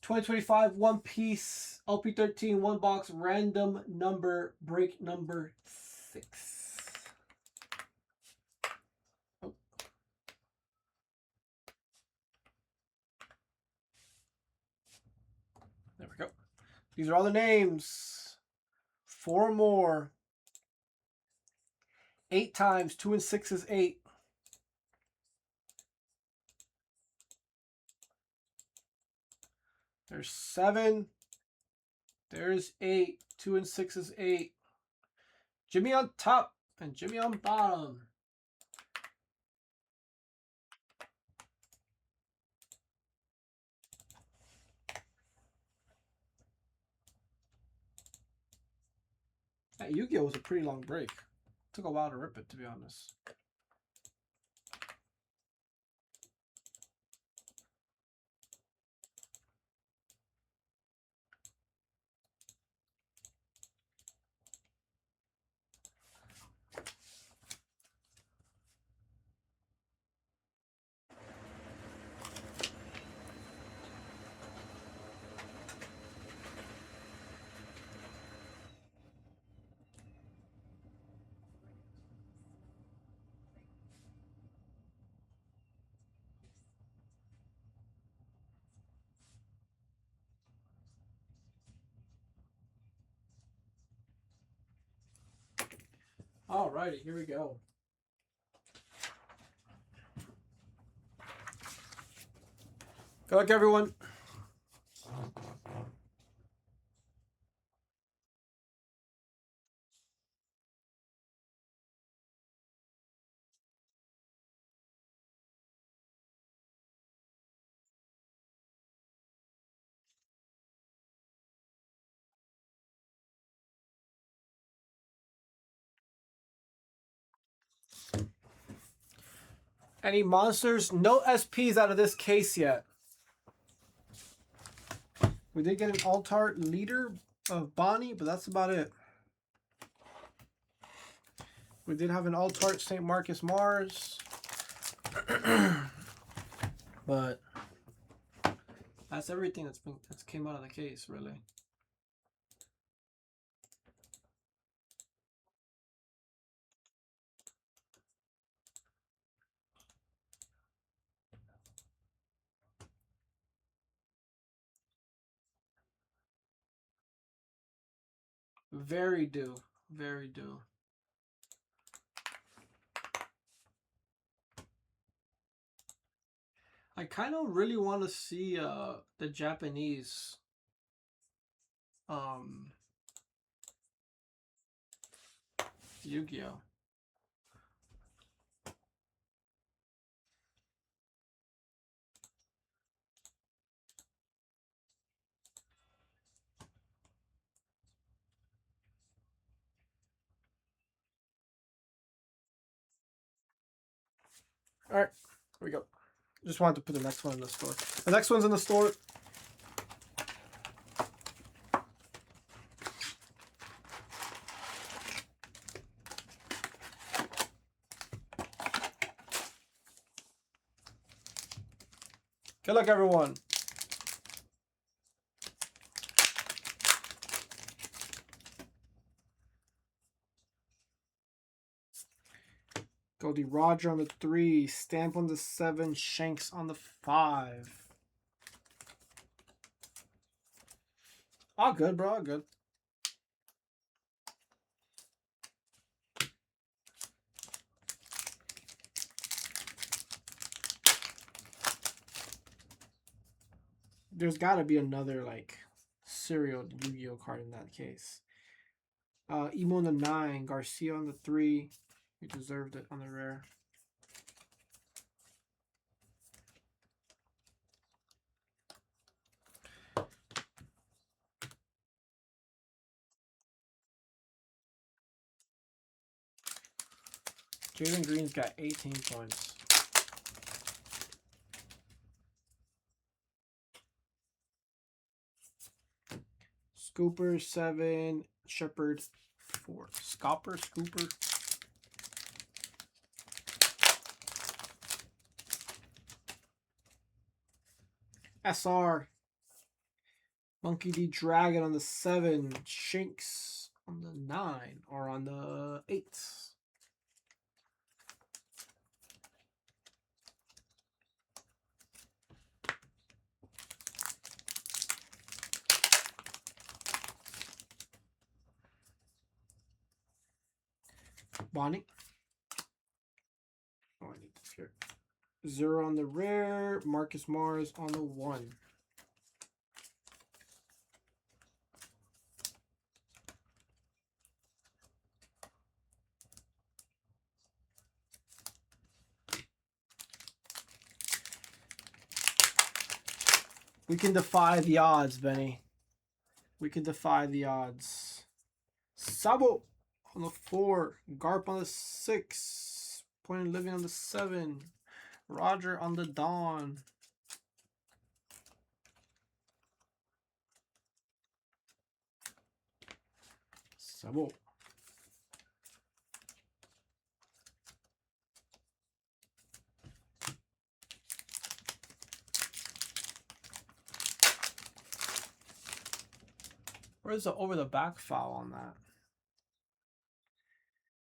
2025 One Piece OP13 one box random number break number 6. Oh. There we go. These are all the names. 4 more. 8 times. 2 and 6 is 8. There's 7. There's 8. 2 and 6 is 8. Jimmy on top and Jimmy on bottom. That Yu-Gi-Oh was a pretty long break. Took a while to rip it, to be honest. Alrighty, here we go. Good luck, everyone. Any monsters? No SPs out of this case yet. We did get an alt-art leader of Bonnie, but that's about it. We did have an alt-art St. Marcus Mars. But that's everything that's came out of the case, really. Very due. Very due. I kind of really want to see the Japanese Yu-Gi-Oh. All right, here we go. Just wanted to put the next one in the store. The next one's in the store. Good luck, everyone. Goldie Roger on the 3, Stamp on the 7, Shanks on the 5. All good, bro. All good. There's got to be another, like, serial Yu-Gi-Oh card in that case. Emo on the 9, Garcia on the 3. He deserved it on the rare. Jalen Green's got 18 points. Scooper 7, Shepard 4. Scooper. SR Monkey D. Dragon on the 7. Shinx on the 9 or on the 8. Bonnie. Oh, I need to fear. 0 on the rare. Marcus Mars on the 1. We can defy the odds, Benny. We can defy the odds. Sabo on the 4. Garp on the 6. Point and Living on the 7. Roger on the Dawn. Sabo. Where's the over the back foul on that?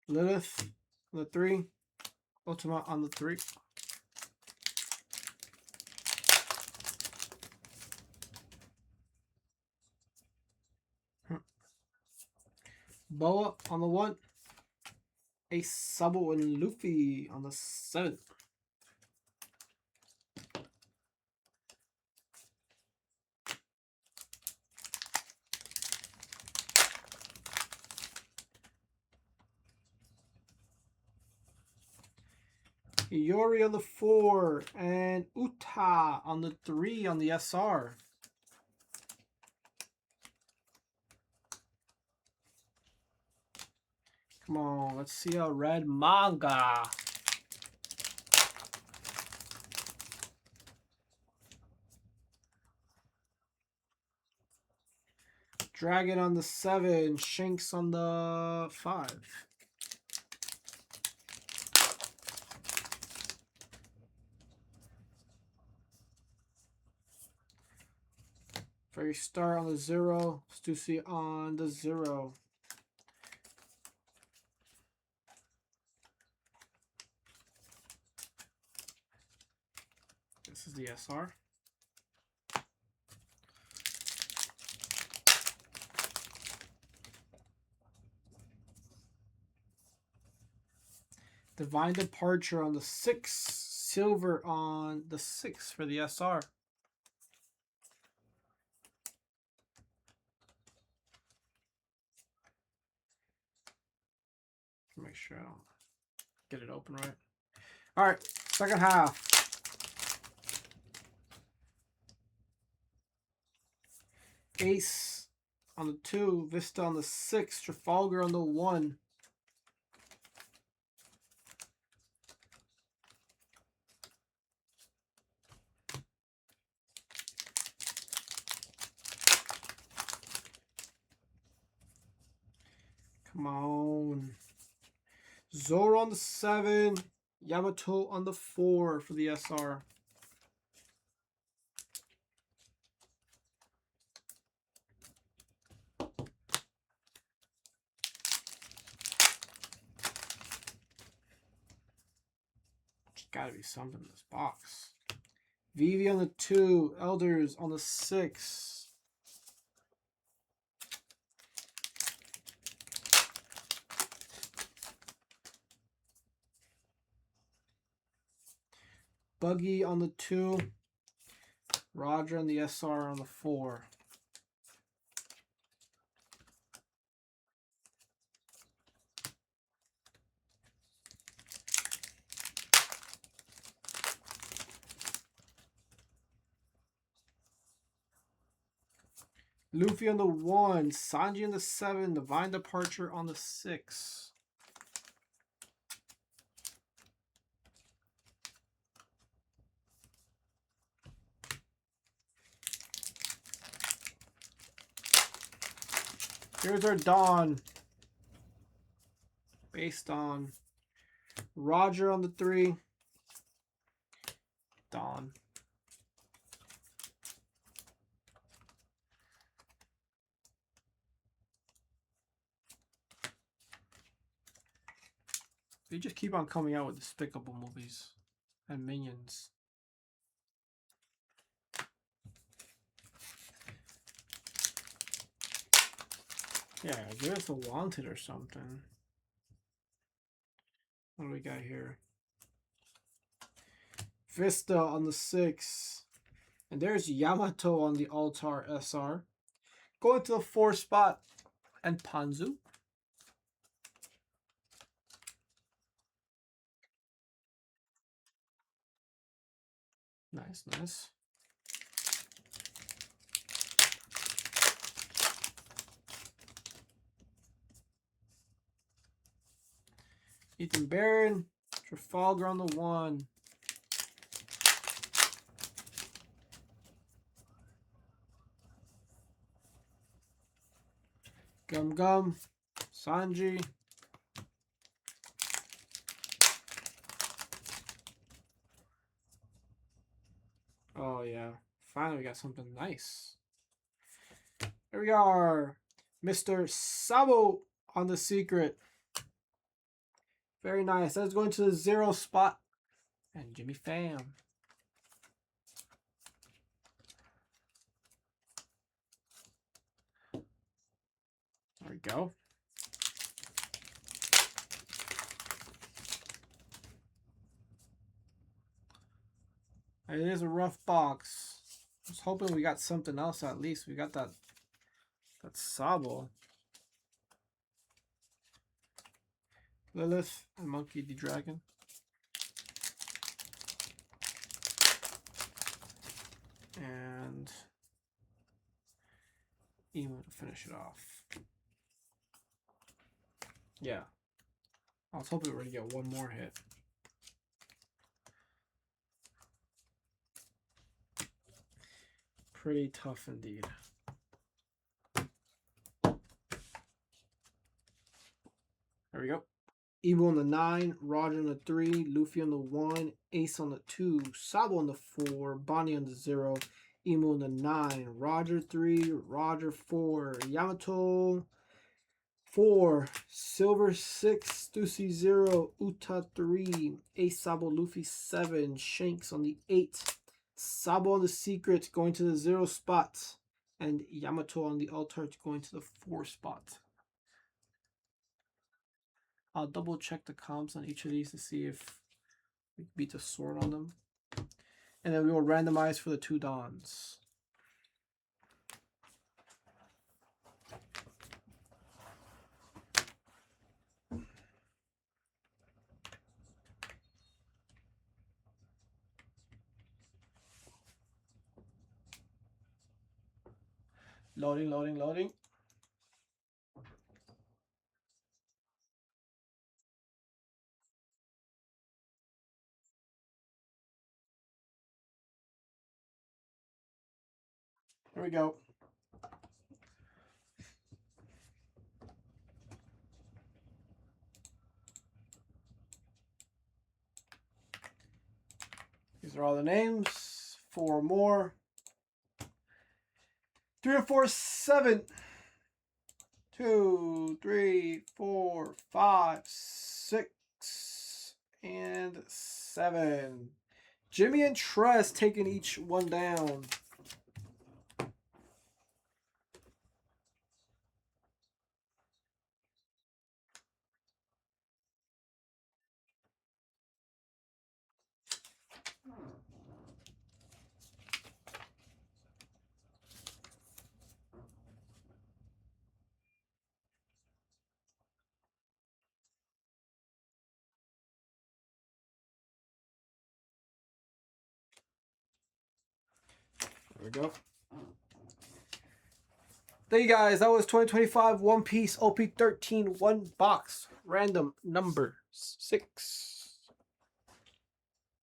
Lilith on the 3. Ultima on the 3. Boa on the 1. A Sabo and Luffy on the 7. Yori on the 4 and Uta on the 3 on the SR. Come on, let's see a red manga. Dragon on the 7, Shinx on the 5. Fairy Star on the 0, Stussy on the 0. This is the SR. Divine Departure on the 6, Silver on the 6 for the SR. Make sure I don't get it open right. All right, second half. Ace on the 2, Vista on the 6, Trafalgar on the 1. Come on. Zoro on the 7, Yamato on the 4 for the SR. There's got to be something in this box. Vivi on the 2, Elders on the 6. Buggy on the 2. Roger and the SR on the 4. Luffy on the 1. Sanji on the 7. Divine Departure on the 6. Here's our Dawn. Based on Roger on the 3. Dawn. They just keep on coming out with despicable movies and Minions. Yeah, give us a Wanted or something. What do we got here? Vista on the 6. And there's Yamato on the Altar SR. Going to the 4 spot. And Panzu. Nice, nice. Ethan Barron. Trafalgar on the 1. Gum Gum. Sanji. Oh, yeah. Finally, we got something nice. Here we are. Mr. Sabo on the Secret. Very nice. That's going to the 0 spot. And Jimmy Pham. There we go. It is a rough box. I was hoping we got something else at least. We got that Sabo. Lilith and Monkey D. Dragon. And Emo to finish it off. Yeah. I was hoping we were going to get one more hit. Pretty tough indeed. There we go. Emo on the 9, Roger on the 3, Luffy on the 1, Ace on the 2, Sabo on the 4, Bonnie on the 0, Emo on the 9, Roger 3, Roger 4, Yamato 4, Silver 6, Stussy 0, Uta 3, Ace Sabo Luffy 7, Shanks on the 8, Sabo on the Secret going to the 0 spot, and Yamato on the Altar going to the 4 spot. I'll double check the comps on each of these to see if we beat the sword on them. And then we will randomize for the 2 Dons. Loading, loading, loading. Here we go. These are all the names. 4 more. 3 and 4, 7. 2, 3, 4, 5, 6, and 7. Jimmy and Tress taking each one down. There we go. Thank you guys. That was 2025 One Piece OP13 1 box random number 6.